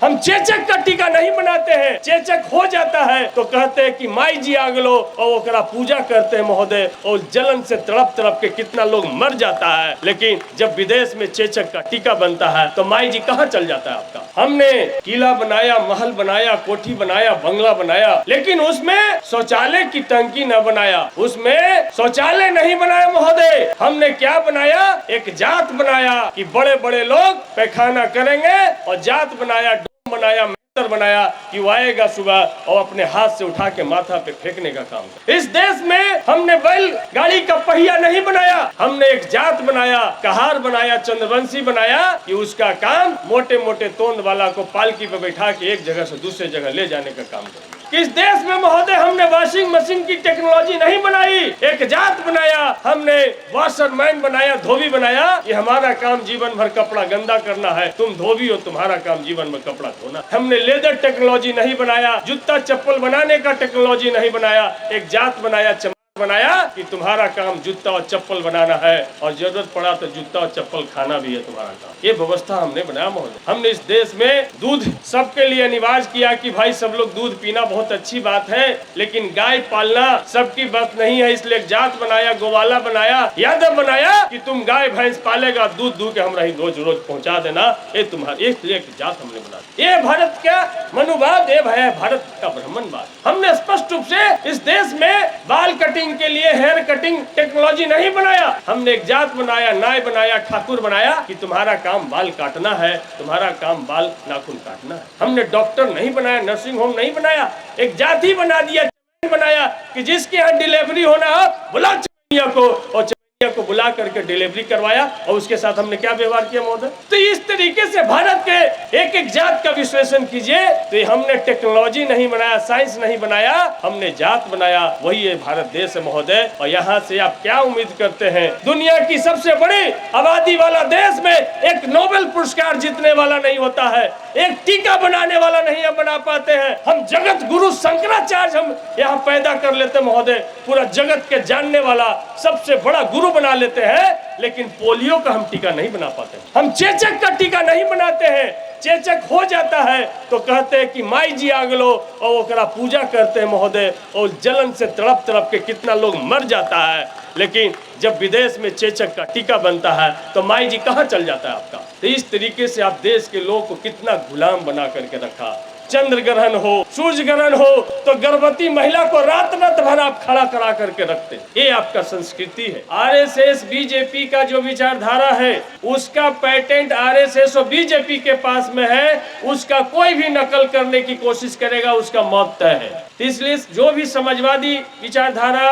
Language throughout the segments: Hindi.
हम चेचक का टीका नहीं बनाते हैं। चेचक हो जाता है तो कहते हैं कि माई जी आ गलो और ओकरा पूजा करते हैं महोदय, और जलन से तड़प तड़प के कितना लोग मर जाता है। लेकिन जब विदेश में चेचक का टीका बनता है तो माई जी कहाँ चल जाता है आपका। हमने किला बनाया, महल बनाया, कोठी बनाया, बंगला बनाया, लेकिन उसमें शौचालय की टंकी न बनाया, उसमें शौचालय नहीं बनाया महोदय। हमने क्या बनाया, एक जात बनाया कि बड़े बड़े लोग पैखाना करेंगे, और जात बनाया, बनाया, मेहतर बनाया कि वो आएगा सुबह और अपने हाथ से उठा के माथा पे फेंकने का काम। इस देश में हमने बैल गाड़ी का पहिया नहीं बनाया, हमने एक जात बनाया, कहार बनाया, चंद्रवंशी बनाया कि उसका काम मोटे मोटे तोंद वाला को पालकी पे बैठा के एक जगह से दूसरे जगह ले जाने का काम करेगा। किस देश में महोदय हमने वॉशिंग मशीन की टेक्नोलॉजी नहीं बनाई, एक जात बनाया, हमने वॉशरमैन बनाया, धोबी बनाया कि हमारा काम जीवन भर कपड़ा गंदा करना है, तुम धोबी हो, तुम्हारा काम जीवन भर कपड़ा धोना। हमने लेदर टेक्नोलॉजी नहीं बनाया, जूता चप्पल बनाने का टेक्नोलॉजी नहीं बनाया, एक जात बनाया, बनाया कि तुम्हारा काम जूता और चप्पल बनाना है, और जरूरत पड़ा तो जूता और चप्पल खाना भी है तुम्हारा काम। ये व्यवस्था हमने बनाया महोदय। हमने इस देश में दूध सबके लिए अनिवार्य किया कि भाई सब लोग दूध पीना बहुत अच्छी बात है, लेकिन गाय पालना सबकी बस नहीं है, इसलिए जात बनाया, गोवाला बनाया, यादव बनाया कि तुम गाय भैंस पालेगा, दूध दूध के हमरा ही रोज रोज पहुँचा देना, ये तुम्हारी एक जात हमने बना। ये भारत का मनुवाद, ये भारत का ब्राह्मणवाद। हमने स्पष्ट रूप से इस देश में बाल कटिंग के लिए हेयर कटिंग टेक्नोलॉजी नहीं बनाया, हमने एक जात बनाया, नाय बनाया, ठाकुर बनाया कि तुम्हारा काम बाल काटना है, तुम्हारा काम बाल नाखून काटना है। हमने डॉक्टर नहीं बनाया, नर्सिंग होम नहीं बनाया, एक जात ही बना दिया, बनाया कि जिसके यहाँ डिलीवरी होना हो बुला चमैया को, और को बुला करके डिलीवरी करवाया, और उसके साथ हमने क्या व्यवहार किया महोदय। तो इस तरीके से भारत के एक एक जात का विश्लेषण कीजिए, तो हमने टेक्नोलॉजी नहीं बनाया, साइंस नहीं बनाया, हमने जात बनाया, वही ये भारत देश है महोदय। और यहाँ से आप क्या उम्मीद करते हैं, दुनिया की सबसे बड़ी आबादी वाला देश में एक नोबेल पुरस्कार जीतने वाला नहीं होता है, एक टीका बनाने वाला नहीं हम बना पाते हैं। हम जगत गुरु शंकराचार्य हम यहाँ पैदा कर लेते महोदय, पूरा जगत के जानने वाला सबसे बड़ा गुरु बना लेते हैं, लेकिन पोलियो का हम टीका नहीं बना पाते। हम चेचक का टीका नहीं बनाते हैं। चेचक हो जाता है तो कहते हैं कि माई जी आ गलो और ओकरा पूजा करते हैं महोदय, और जलन से तड़प तड़प के कितना लोग मर जाता है। लेकिन जब विदेश में चेचक का टीका बनता है तो माई जी कहाँ चल जाता है आपका। तो इस तरीके से आप देश के लोगों को कितना गुलाम बना करके रखा। चंद्र ग्रहण हो, सूर्य ग्रहण हो तो गर्भवती महिला को रात रात भर आप खड़ा करा करके रखते, ये आपका संस्कृति है। आरएसएस बीजेपी का जो विचारधारा है उसका पेटेंट आरएसएस और बीजेपी के पास में है, उसका कोई भी नकल करने की कोशिश करेगा उसका मौत तय है। इसलिए जो भी समाजवादी विचारधारा,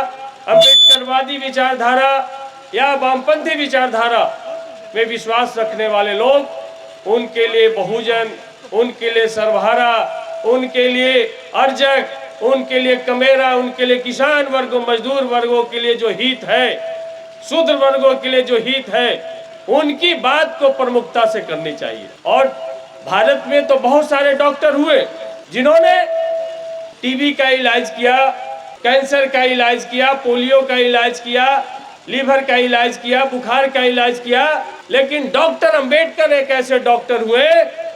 अम्बेडकरवादी विचारधारा या वामपंथी विचारधारा में विश्वास रखने वाले लोग, उनके लिए बहुजन, उनके लिए सर्वहारा, उनके लिए अर्जक, उनके लिए कमेरा, उनके लिए किसान वर्गों, मजदूर वर्गों के लिए जो हित है, शूद्र वर्गों के लिए जो हित है, उनकी बात को प्रमुखता से करनी चाहिए। और भारत में तो बहुत सारे डॉक्टर हुए जिन्होंने टीबी का इलाज किया, कैंसर का इलाज किया, पोलियो का इलाज किया, लीवर का इलाज किया, बुखार का इलाज किया, लेकिन डॉक्टर अंबेडकर एक ऐसे डॉक्टर हुए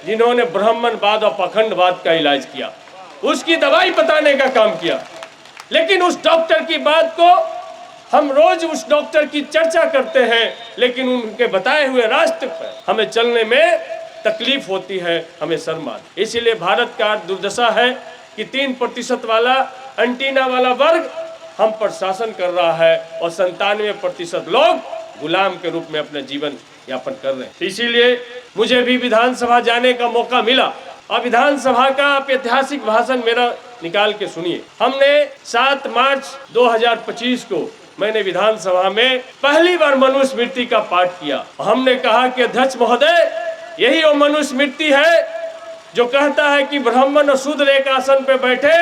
जिन्होंने ब्राह्मणवाद और पाखंडवाद का इलाज किया, उसकी दवाई बताने का काम किया। लेकिन उस डॉक्टर की बात को हम रोज उस डॉक्टर की चर्चा करते हैं, लेकिन उनके बताए हुए रास्ते पर हमें चलने में तकलीफ होती है, हमें शर्म आती है। इसीलिए भारत का दुर्दशा है कि 3% वाला एंटीना वाला वर्ग हम पर शासन कर रहा है, और 97% लोग गुलाम के रूप में अपने जीवन यापन कर रहे हैं। इसीलिए मुझे भी विधानसभा जाने का मौका मिला, और विधानसभा का आप ऐतिहासिक भाषण मेरा निकाल के सुनिए। हमने 7 मार्च 2025 को मैंने विधानसभा में पहली बार मनुस्मृति का पाठ किया। हमने कहा कि अध्यक्ष महोदय, यही वो मनुस्मृति है जो कहता है कि ब्राह्मण और शूद्र एक आसन पे बैठे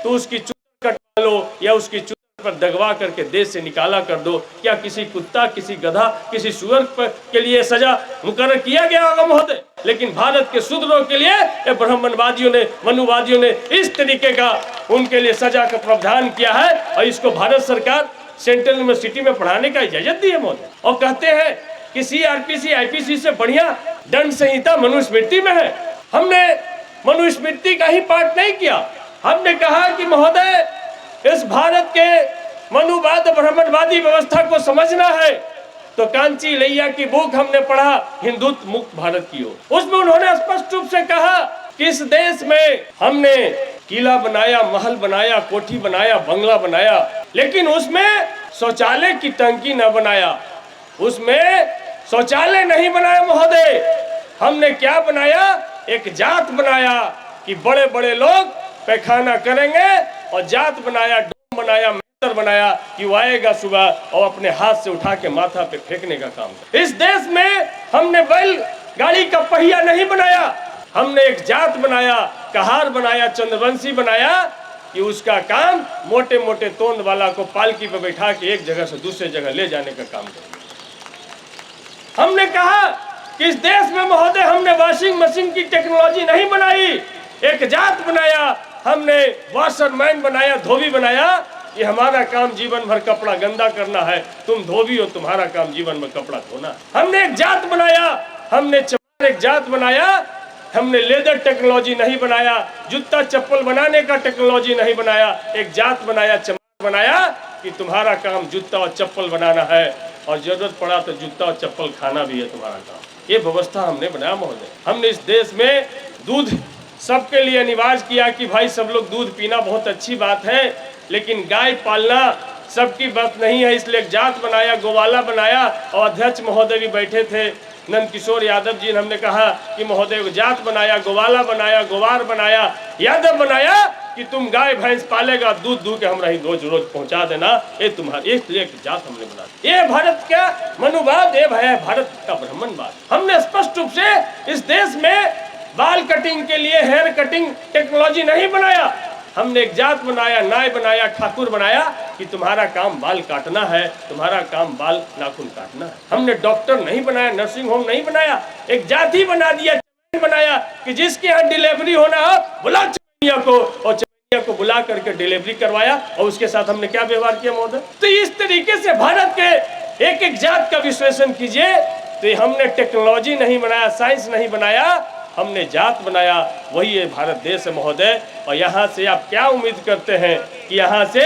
तो उसकी चूतर कटवा लो या उसकी चूतर पर दगवा करके देश से निकाला कर दो। क्या किसी कुत्ता, किसी गधा, किसी सुअर के लिए सजा मुकर्रर किया गया होगा महोदय? लेकिन भारत के शूद्रों के लिए ब्राह्मणवादियों ने, मनुवादियों ने इस तरीके का उनके लिए सजा का प्रावधान किया है, और इसको भारत सरकार सेंट्रल यूनिवर्सिटी में पढ़ाने का इजाजत दी है महोदय। और कहते हैं कि CRPC, IPC से बढ़िया दंड संहिता मनुस्मृति में है। हमने मनुस्मृति का ही पाठ नहीं किया। हमने कहा कि महोदय, इस भारत के मनुवाद ब्राह्मणवादी व्यवस्था को समझना है तो कांची लैया की बुक हमने पढ़ा, हिंदुत्व मुक्त भारत की ओर। उसमें उन्होंने स्पष्ट रूप से कहा कि इस देश में हमने किला बनाया, महल बनाया, कोठी बनाया, बंगला बनाया, लेकिन उसमें शौचालय की टंकी न बनाया, उसमें शौचालय नहीं बनाया महोदय। हमने क्या बनाया? एक जात बनाया कि बड़े बड़े लोग पैखाना करेंगे, और जात बनाया, डोम बनाया, मेहतर बनाया कि वो आएगा सुबह और अपने हाथ से उठा के माथा पे फेंकने का काम कर। इस देश में हमने बैल गाड़ी का पहिया नहीं बनाया, हमने एक जात बनाया, कहार बनाया, चंद्रवंशी बनाया कि उसका काम मोटे मोटे तोंद वाला को पालकी पे बैठा के एक जगह से दूसरे जगह ले जाने का काम कर। हमने कहा कि इस देश में महोदय हमने वॉशिंग मशीन की टेक्नोलॉजी नहीं बनाई, एक जात बनाया, हमने वॉशरमैन बनाया, धोबी बनाया। ये हमारा काम जीवन भर कपड़ा गंदा करना है, तुम धोबी हो, तुम्हारा काम जीवन में कपड़ा धोना। हमने एक जात बनाया, हमने चमार एक जात बनाया, हमने लेदर टेक्नोलॉजी नहीं बनाया, जूता चप्पल बनाने का टेक्नोलॉजी नहीं बनाया, एक जात बनाया, चमार बनाया कि तुम्हारा काम जूता और चप्पल बनाना है, और जरूरत पड़ा तो जूता और चप्पल खाना भी है तुम्हारा काम। ये व्यवस्था हमने बनाया महोदय। हमने इस देश में दूध सबके लिए अनिवार्य किया कि भाई सब लोग दूध पीना बहुत अच्छी बात है, लेकिन गाय पालना सबकी बात नहीं है, इसलिए एक जात बनाया, गोवाला बनाया, और अध्यक्ष महोदय भी बैठे थे नंद किशोर यादव जी। हमने कहा कि महोदय जात बनाया, गोवाला बनाया, गोवार बनाया, यादव बनाया कि तुम गाय भैंस पालेगा, दूध दूध के हमरा ही रोज रोज पहुंचा देना, ये तुम्हारी एक जात हमने बना। ये भारत का मनुवाद, ये भारत का ब्राह्मणवाद। हमने स्पष्ट रूप से इस देश में बाल कटिंग के लिए हेयर कटिंग टेक्नोलॉजी नहीं बनाया, हमने एक जात बनाया, नाय बनाया, ठाकुर बनाया कि तुम्हारा काम बाल काटना है, तुम्हारा काम बाल नाखून काटना है। हमने डॉक्टर नहीं बनाया, नर्सिंग होम नहीं बनाया, एक जात ही बना दिया, बनाया कि जिसके यहाँ डिलीवरी होना हो बुला चमैया को, और चमैया को बुला करके डिलीवरी करवाया, और उसके साथ हमने क्या व्यवहार किया महोदय। तो इस तरीके से भारत के एक एक जात का विश्लेषण कीजिए, तो हमने टेक्नोलॉजी नहीं बनाया, साइंस नहीं बनाया, हमने जात बनाया, वही ये भारत देश है महोदय। और यहाँ से आप क्या उम्मीद करते हैं कि यहाँ से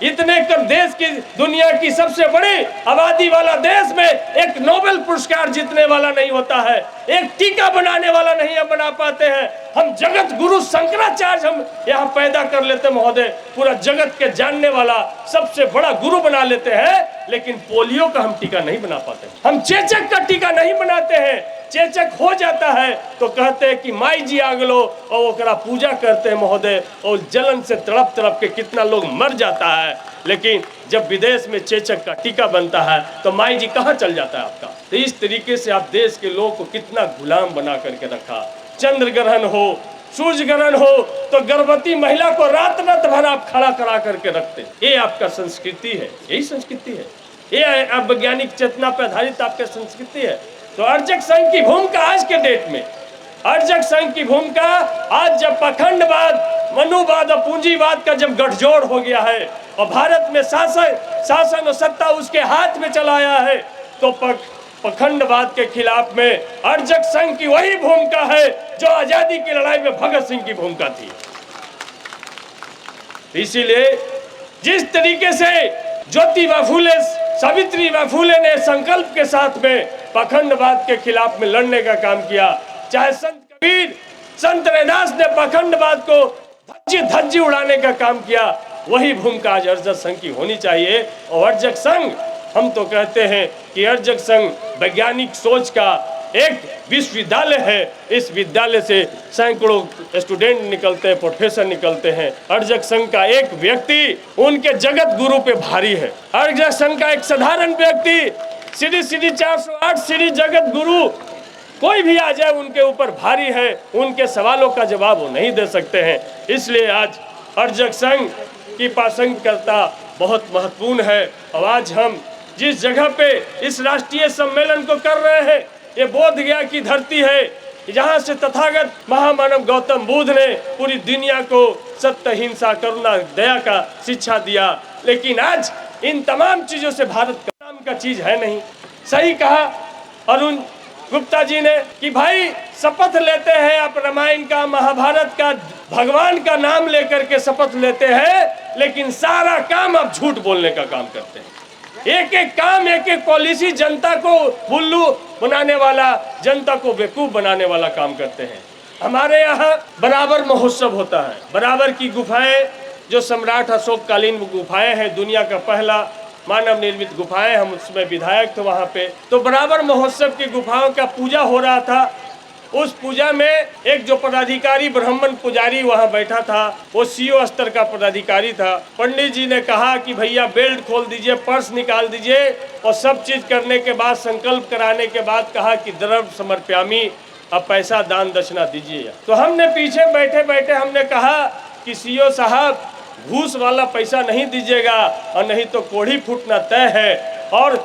इतने कम देश की, दुनिया की सबसे बड़ी आबादी वाला देश में एक नोबेल पुरस्कार जीतने वाला नहीं होता है, एक टीका बनाने वाला नहीं हम बना पाते हैं। हम जगत गुरु शंकराचार्य हम यहाँ पैदा कर लेते महोदय, पूरा जगत के जानने वाला सबसे बड़ा गुरु बना लेते हैं, लेकिन पोलियो का हम टीका नहीं बना पाते। हम चेचक का टीका नहीं बनाते हैं, चेचक हो जाता है तो कहते हैं कि माई जी आगलो, और ओकरा पूजा करते हैं महोदय, और जलन से तड़प तड़प के कितना लोग मर जाता है। लेकिन जब विदेश में चेचक का टीका बनता है तो माई जी कहाँ चल जाता है आपका। तो इस तरीके से आप देश के लोगों को कितना गुलाम बना करके रखा। चंद्र ग्रहण हो, सूर्य ग्रहण हो तो गर्भवती महिला को रात रात भर आप खड़ा करा करके रखते। ये आपका संस्कृति है, यही संस्कृति है, ये वैज्ञानिक चेतना पर आधारित आपकी संस्कृति है। तो अर्जक संघ की भूमिका आज के डेट में, अर्जक संघ की भूमिका आज जब पाखंडवाद, मनुवाद और पूंजीवाद का जब गठजोड़ हो गया है और भारत में शासन और सत्ता उसके हाथ में चला आया है, तो पाखंडवाद के खिलाफ में अर्जक संघ की वही भूमिका है जो आजादी की लड़ाई में भगत सिंह की भूमिका थी। इसीलिए जिस तरीके से ज्योतिबा फूले, सावित्रीबाई फूले ने संकल्प के साथ में पाखंडवाद के खिलाफ में लड़ने का काम किया, चाहे संत कबीर, संत रैदास ने पाखंडवाद को धज्जी उड़ाने का काम किया, वही भूमिका आज अर्जक संघ की होनी चाहिए। और अर्जक संघ, हम तो कहते हैं कि अर्जक संघ वैज्ञानिक सोच का एक विश्वविद्यालय है। इस विद्यालय से सैकड़ों स्टूडेंट निकलते हैं, प्रोफेसर निकलते हैं। अर्जक संघ का एक व्यक्ति उनके जगत गुरु पे भारी है। अर्जक संघ का एक साधारण व्यक्ति सीढ़ी 408 सीढ़ी जगत गुरु कोई भी आ जाए उनके ऊपर भारी है, उनके सवालों का जवाब वो नहीं दे सकते हैं। इसलिए आज अर्जक संघ की प्रासंगिकता बहुत महत्वपूर्ण है। और आज हम जिस जगह पे इस राष्ट्रीय सम्मेलन को कर रहे हैं, ये बोध गया की धरती है, जहाँ से तथागत महामानव गौतम बुद्ध ने पूरी दुनिया को सत्य, हिंसा, करुणा, दया का शिक्षा दिया। लेकिन आज इन तमाम चीजों से भारत का नाम का चीज है नहीं। सही कहा अरुण गुप्ता जी ने कि भाई शपथ लेते हैं आप रामायण का, महाभारत का, भगवान का नाम लेकर के शपथ लेते हैं, लेकिन सारा काम आप झूठ बोलने का काम करते हैं। एक एक काम, एक एक पॉलिसी जनता को उल्लू बनाने वाला, जनता को बेवकूफ बनाने वाला काम करते हैं। हमारे यहाँ बराबर महोत्सव होता है। बराबर की गुफाएं जो सम्राट अशोक कालीन गुफाएं हैं, दुनिया का पहला मानव निर्मित गुफाएं, हम उसमें विधायक थे वहाँ पे। तो बराबर महोत्सव की गुफाओं का पूजा हो रहा था। उस पूजा में एक जो पदाधिकारी ब्राह्मण पुजारी वहाँ बैठा था, वो सीओ स्तर का पदाधिकारी था। पंडित जी ने कहा कि भैया बेल्ट खोल दीजिए, पर्स निकाल दीजिए, और सब चीज करने के बाद, संकल्प कराने के बाद कहा कि द्रव्य समर्पयामि, अब पैसा दान दक्षिणा दीजिए। तो हमने पीछे बैठे बैठे हमने कहा कि सीओ साहब, घूस वाला पैसा नहीं दीजिएगा, और नहीं तो कोढ़ी फूटना तय है। और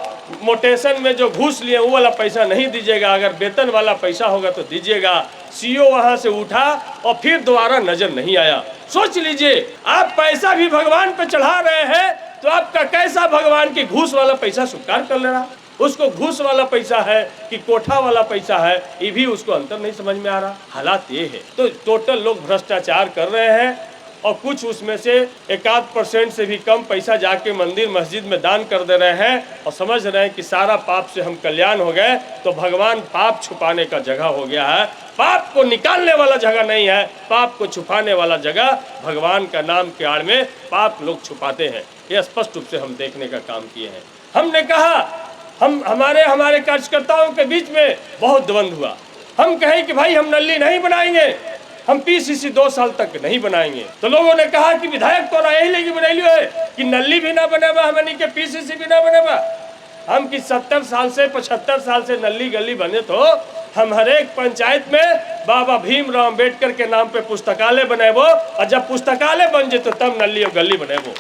मोटेशन में जो घूस लिए वो वाला पैसा नहीं दीजिएगा, अगर वेतन वाला पैसा होगा तो दीजिएगा। सीओ वहां से उठा और फिर दोबारा नजर नहीं आया। सोच लीजिए, आप पैसा भी भगवान पे चढ़ा रहे हैं, तो आपका कैसा भगवान की घूस वाला पैसा स्वीकार कर ले रहा? उसको घूस वाला पैसा है कि कोठा वाला पैसा है, ये भी उसको अंतर नहीं समझ में आ रहा। हालात ये है। तो टोटल लोग भ्रष्टाचार कर रहे हैं, और कुछ उसमें से 1% से भी कम पैसा जाके मंदिर मस्जिद में दान कर दे रहे हैं, और समझ रहे हैं कि सारा पाप से हम कल्याण हो गए। तो भगवान पाप छुपाने का जगह हो गया है, पाप को निकालने वाला जगह नहीं है, पाप को छुपाने वाला जगह। भगवान का नाम के आड़ में पाप लोग छुपाते हैं, ये स्पष्ट रूप से हम देखने का काम किए हैं। हमने कहा, हमारे कार्यकर्ताओं के बीच में बहुत द्वंद्व हुआ। हम कहें कि भाई हम नल्ली नहीं बनाएंगे, हम पीसीसी 2 साल तक नहीं बनाएंगे। तो लोगों ने कहा कि विधायक तो यही लेगी बनैली है कि नल्ली भी ना बनेगा, हमनी के पीसीसी भी ना बनेगा। हम कि 70 साल से 75 साल से नल्ली गली बने, तो हम हर एक पंचायत में बाबा भीमराव अम्बेडकर के नाम पे पुस्तकालय बनेबो, और जब पुस्तकालय बन जेतो तब नल्ली और गली बनेबो।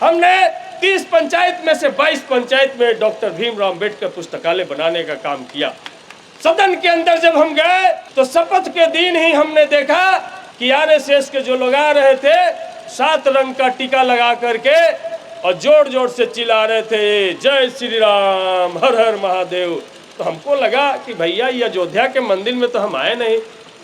हमने 30 पंचायत में से 22 पंचायत में डॉक्टर भीमराव अम्बेडकर पुस्तकालय बनाने का काम किया। सदन के अंदर जब हम गए तो शपथ के दिन ही हमने देखा कि आरएसएस के जो लोग आ रहे थे, 7 रंग का टीका लगा करके और जोर जोर से चिल्ला रहे थे, जय श्री राम, हर हर महादेव। तो हमको लगा कि भैया ये अयोध्या के मंदिर में तो हम आए नहीं,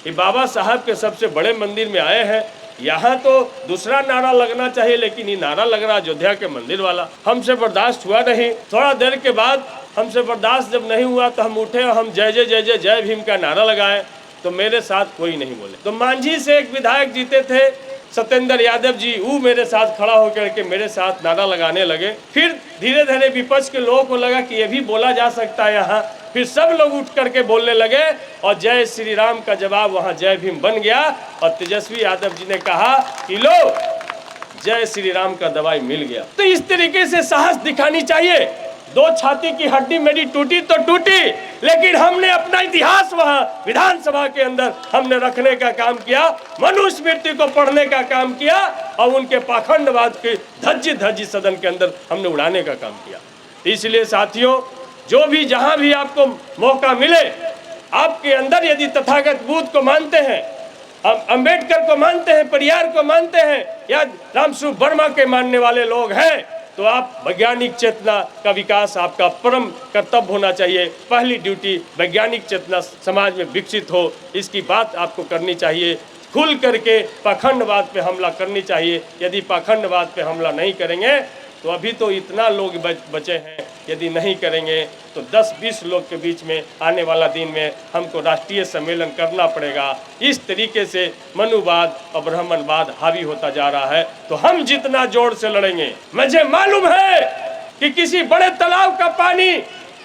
ये बाबा साहब के सबसे बड़े मंदिर में आए हैं। यहाँ तो दूसरा नारा लगना चाहिए, लेकिन ये नारा लग रहा अयोध्या के मंदिर वाला। हमसे बर्दाश्त हुआ नहीं। थोड़ा देर के बाद हमसे बर्दाश्त जब नहीं हुआ तो हम उठे और हम जय जय जय जय जय भीम का नारा लगाए। तो मेरे साथ कोई नहीं बोले। तो मांझी से एक विधायक जीते थे, सत्येंद्र यादव जी, वो मेरे साथ खड़ा होकर के मेरे साथ नारा लगाने लगे। फिर धीरे धीरे विपक्ष के लोगों को लगा कि ये भी बोला जा सकता है यहाँ। फिर सब लोग उठ करके बोलने लगे, और जय श्री राम का जवाब वहाँ जय भीम बन गया। और तेजस्वी यादव जी ने कहा कि लो, जय श्री राम का दवाई मिल गया। तो इस तरीके से साहस दिखानी चाहिए। 2 छाती की हड्डी मेरी टूटी तो टूटी, लेकिन हमने अपना इतिहास वहाँ विधानसभा के अंदर हमने रखने का काम किया, मनुस्मृति को पढ़ने का काम किया, और उनके पाखंडवाद की धज्जी धज्जी सदन के अंदर हमने उड़ाने का काम किया। इसलिए साथियों, जो भी जहाँ भी आपको मौका मिले, आपके अंदर यदि तथागत बुद्ध को मानते हैं, अम्बेडकर को मानते हैं, परियार को मानते हैं, या रामस्वरूप वर्मा के मानने वाले लोग हैं, तो आप वैज्ञानिक चेतना का विकास आपका परम कर्तव्य होना चाहिए। पहली ड्यूटी वैज्ञानिक चेतना समाज में विकसित हो, इसकी बात आपको करनी चाहिए। खुल करके पाखंडवाद पे हमला करनी चाहिए। यदि पाखंडवाद पे हमला नहीं करेंगे तो अभी तो इतना लोग बचे हैं, यदि नहीं करेंगे तो 10-20 लोग के बीच में आने वाला दिन में हमको राष्ट्रीय सम्मेलन करना पड़ेगा। इस तरीके से मनुवाद और ब्राह्मणवाद हावी होता जा रहा है। तो हम जितना जोर से लड़ेंगे, मुझे मालूम है कि किसी बड़े तालाब का पानी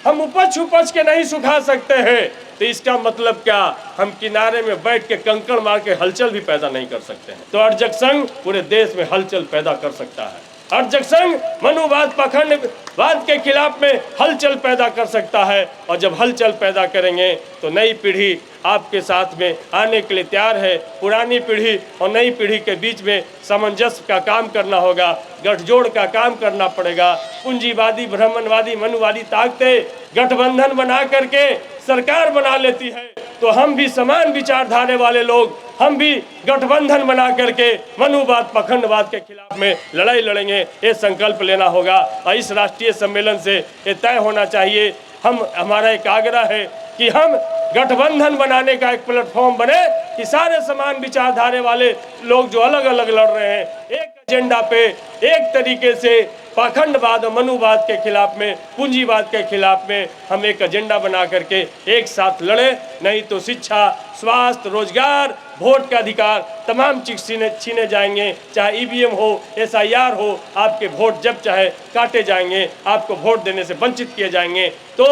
हम उपज के नहीं सुखा सकते हैं, तो इसका मतलब क्या, हम किनारे में बैठ के कंकड़ मार के हलचल भी पैदा नहीं कर सकते हैं। तो अर्जक संघ पूरे देश में हलचल पैदा कर सकता है। अर्जक संघ मनुवाद पाखंडवाद के खिलाफ में हलचल पैदा कर सकता है, और जब हलचल पैदा करेंगे तो नई पीढ़ी आपके साथ में आने के लिए तैयार है। पुरानी पीढ़ी और नई पीढ़ी के बीच में सामंजस्य का काम करना होगा, गठजोड़ का काम करना पड़ेगा। पूंजीवादी, ब्राह्मणवादी, मनुवादी ताकतें गठबंधन बना करके सरकार बना लेती है, तो हम भी समान विचारधारा वाले लोग, हम भी गठबंधन बना करके मनुवाद पाखंडवाद के खिलाफ में लड़ाई लड़ेंगे। ये संकल्प लेना होगा, और इस राष्ट्रीय सम्मेलन से ये तय होना चाहिए हमारा एक आग्रह है कि हम गठबंधन बनाने का एक प्लेटफॉर्म बने कि सारे समान विचारधारा वाले लोग जो अलग अलग लड़ रहे हैं, एक एजेंडा पे, एक तरीके से पाखंडवाद और मनुवाद के खिलाफ में, पूंजीवाद के खिलाफ में हम एक एजेंडा बना करके एक साथ लड़े। नहीं तो शिक्षा, स्वास्थ्य, रोजगार, वोट का अधिकार तमाम चीज छीने जाएंगे। चाहे ईवीएम हो, SIR हो, आपके वोट जब चाहे काटे जाएंगे, आपको वोट देने से वंचित किए जाएंगे। तो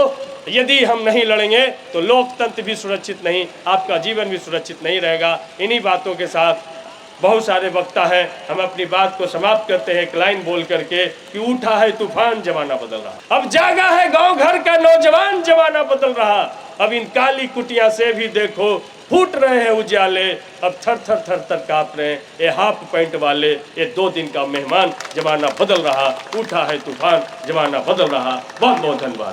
यदि हम नहीं लड़ेंगे तो लोकतंत्र भी सुरक्षित नहीं, आपका जीवन भी सुरक्षित नहीं रहेगा। इन्हीं बातों के साथ बहुत सारे वक्ता हैं, हम अपनी बात को समाप्त करते हैं एक लाइन बोल करके कि उठा है तूफान, जमाना बदल रहा। अब जागा है गांव घर का नौजवान, जमाना बदल रहा। अब इन काली कुटिया से भी देखो फूट रहे हैं उजाले। अब थर थर थर थर कांप रहे हैं ये हाफ पैंट वाले, ये 2 दिन का मेहमान। जमाना बदल रहा, उठा है तूफान, जमाना बदल रहा। बहुत बहुत धन्यवाद।